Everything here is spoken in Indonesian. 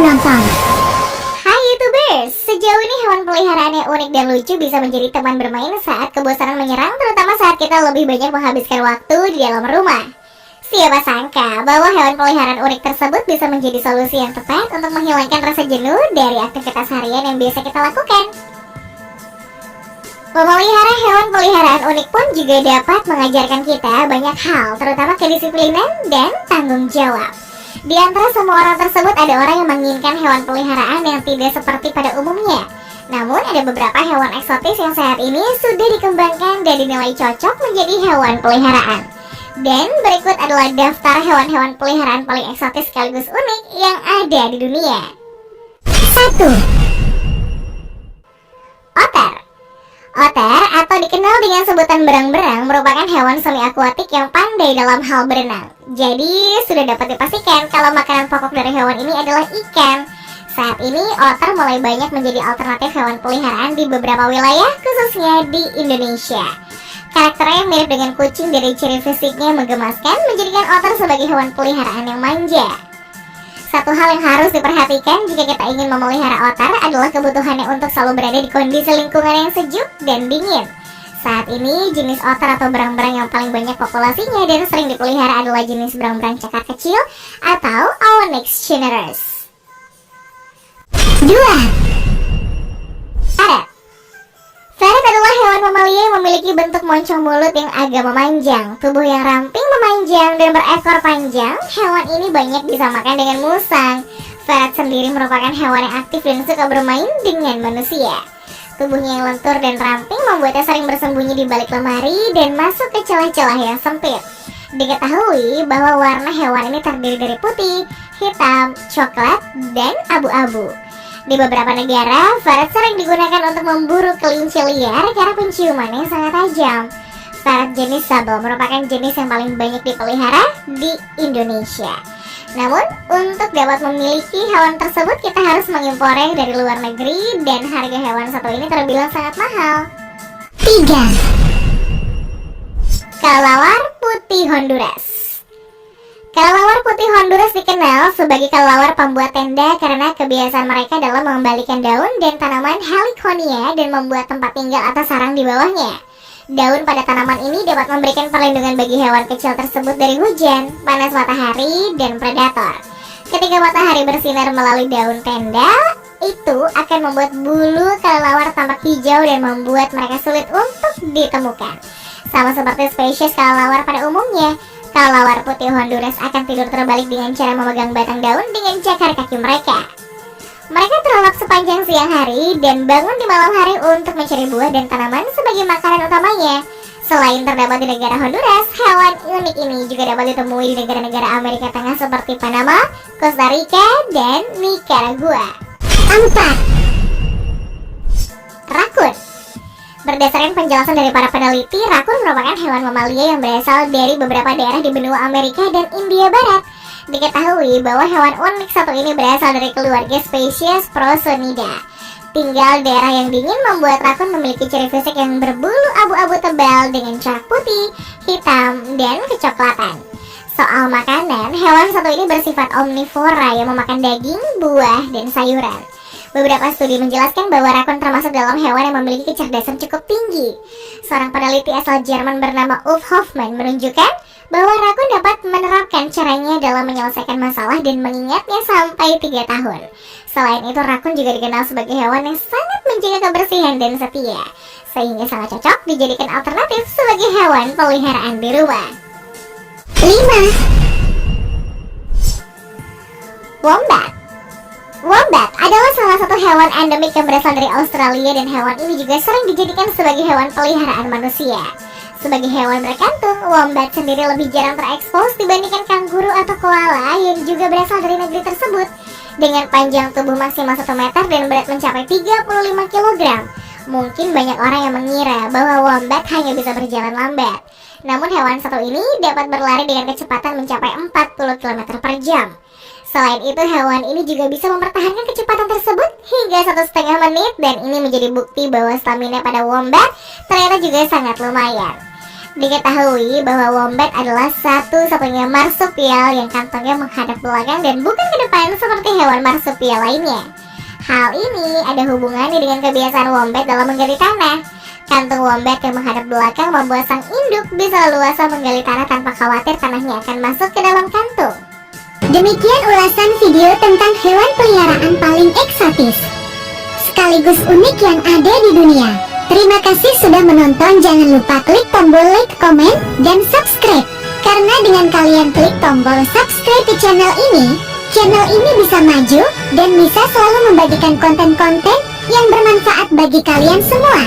menonton. Hai YouTubers, sejauh ini hewan peliharaan yang unik dan lucu bisa menjadi teman bermain saat kebosanan menyerang, terutama saat kita lebih banyak menghabiskan waktu di dalam rumah. Siapa sangka bahwa hewan peliharaan unik tersebut bisa menjadi solusi yang tepat untuk menghilangkan rasa jenuh dari aktivitas harian yang biasa kita lakukan. Memelihara hewan peliharaan unik pun juga dapat mengajarkan kita banyak hal, terutama kedisiplinan dan tanggung jawab. Di antara semua orang tersebut ada orang yang menginginkan hewan peliharaan yang tidak seperti pada umumnya. Namun ada beberapa hewan eksotis yang saat ini sudah dikembangkan dan dinilai cocok menjadi hewan peliharaan. Dan berikut adalah daftar hewan-hewan peliharaan paling eksotis sekaligus unik yang ada di dunia. 1. Otter. Otter atau dikenal dengan sebutan berang-berang merupakan hewan semi-akuatik yang pandai dalam hal berenang. Jadi sudah dapat dipastikan kalau makanan pokok dari hewan ini adalah ikan. Saat ini otter mulai banyak menjadi alternatif hewan peliharaan di beberapa wilayah, khususnya di Indonesia. Karakternya yang mirip dengan kucing dari ciri fisiknya yang menggemaskan menjadikan otter sebagai hewan peliharaan yang manja. Satu hal yang harus diperhatikan jika kita ingin memelihara otter adalah kebutuhannya untuk selalu berada di kondisi lingkungan yang sejuk dan dingin. Saat ini jenis otter atau berang-berang yang paling banyak populasinya dan sering dipelihara adalah jenis berang-berang cakar kecil atau Onyx generis. 2. Ferret. Ferret adalah hewan mamalia yang memiliki bentuk moncong mulut yang agak memanjang, tubuh yang ramping memanjang, dan berekor panjang. Hewan ini banyak disamakan dengan musang. Ferret sendiri merupakan hewan yang aktif dan suka bermain dengan manusia. Tubuhnya yang lentur dan ramping membuatnya sering bersembunyi di balik lemari dan masuk ke celah-celah yang sempit. Diketahui bahwa warna hewan ini terdiri dari putih, hitam, coklat, dan abu-abu. Di beberapa negara, ferret sering digunakan untuk memburu kelinci liar karena penciumannya sangat tajam. Ferret jenis sable merupakan jenis yang paling banyak dipelihara di Indonesia. Namun, untuk dapat memiliki hewan tersebut kita harus mengimpornya dari luar negeri dan harga hewan satu ini terbilang sangat mahal. 3. Kelelawar putih Honduras. Kelelawar putih Honduras dikenal sebagai kelelawar pembuat tenda karena kebiasaan mereka dalam mengembalikan daun dan tanaman Heliconia dan membuat tempat tinggal atau sarang di bawahnya. Daun pada tanaman ini dapat memberikan perlindungan bagi hewan kecil tersebut dari hujan, panas matahari, dan predator. Ketika matahari bersinar melalui daun tenda, itu akan membuat bulu kelelawar tampak hijau dan membuat mereka sulit untuk ditemukan. Sama seperti spesies kelelawar pada umumnya, kelelawar putih Honduras akan tidur terbalik dengan cara memegang batang daun dengan cakar kaki mereka. Mereka terlelap sepanjang siang hari dan bangun di malam hari untuk mencari buah dan tanaman sebagai makanan utamanya. Selain terdapat di negara Honduras, hewan unik ini juga dapat ditemui di negara-negara Amerika Tengah seperti Panama, Costa Rica, dan Nicaragua. 4. Rakun. Berdasarkan penjelasan dari para peneliti, rakun merupakan hewan mamalia yang berasal dari beberapa daerah di benua Amerika dan India Barat. Diketahui bahwa hewan unik satu ini berasal dari keluarga spesies Prosonida. Tinggal daerah yang dingin membuat rakun memiliki ciri fisik yang berbulu abu-abu tebal dengan corak putih, hitam, dan kecoklatan. Soal makanan, hewan satu ini bersifat omnivora yang memakan daging, buah, dan sayuran. Beberapa studi menjelaskan bahwa rakun termasuk dalam hewan yang memiliki kecerdasan cukup tinggi. Seorang peneliti asal Jerman bernama Ulf Hoffmann menunjukkan bahwa rakun dapat menerapkan caranya dalam menyelesaikan masalah dan mengingatnya sampai 3 tahun. Selain itu, rakun juga dikenal sebagai hewan yang sangat menjaga kebersihan dan setia, sehingga sangat cocok dijadikan alternatif sebagai hewan peliharaan di rumah. 5. Wombat. Wombat adalah salah satu hewan endemik yang berasal dari Australia dan hewan ini juga sering dijadikan sebagai hewan peliharaan manusia. Sebagai hewan berkantung, wombat sendiri lebih jarang terekspos dibandingkan kanguru atau koala yang juga berasal dari negeri tersebut. Dengan panjang tubuh maksimal 1 meter dan berat mencapai 35 kg. Mungkin banyak orang yang mengira bahwa wombat hanya bisa berjalan lambat. Namun hewan satu ini dapat berlari dengan kecepatan mencapai 40 km per jam. Selain itu, hewan ini juga bisa mempertahankan kecepatan tersebut hingga 1,5 menit dan ini menjadi bukti bahwa stamina pada wombat ternyata juga sangat lumayan. Diketahui bahwa wombat adalah satu-satunya marsupial yang kantongnya menghadap belakang dan bukan ke depan seperti hewan marsupial lainnya. Hal ini ada hubungannya dengan kebiasaan wombat dalam menggali tanah. Kantung wombat yang menghadap belakang membuat sang induk bisa leluasa menggali tanah tanpa khawatir tanahnya akan masuk ke dalam kantung. Demikian ulasan video tentang hewan peliharaan paling eksotis sekaligus unik yang ada di dunia. Terima kasih sudah menonton. Jangan lupa klik tombol like, komen, dan subscribe. Karena dengan kalian klik tombol subscribe di channel ini bisa maju dan bisa selalu membagikan konten-konten yang bermanfaat bagi kalian semua.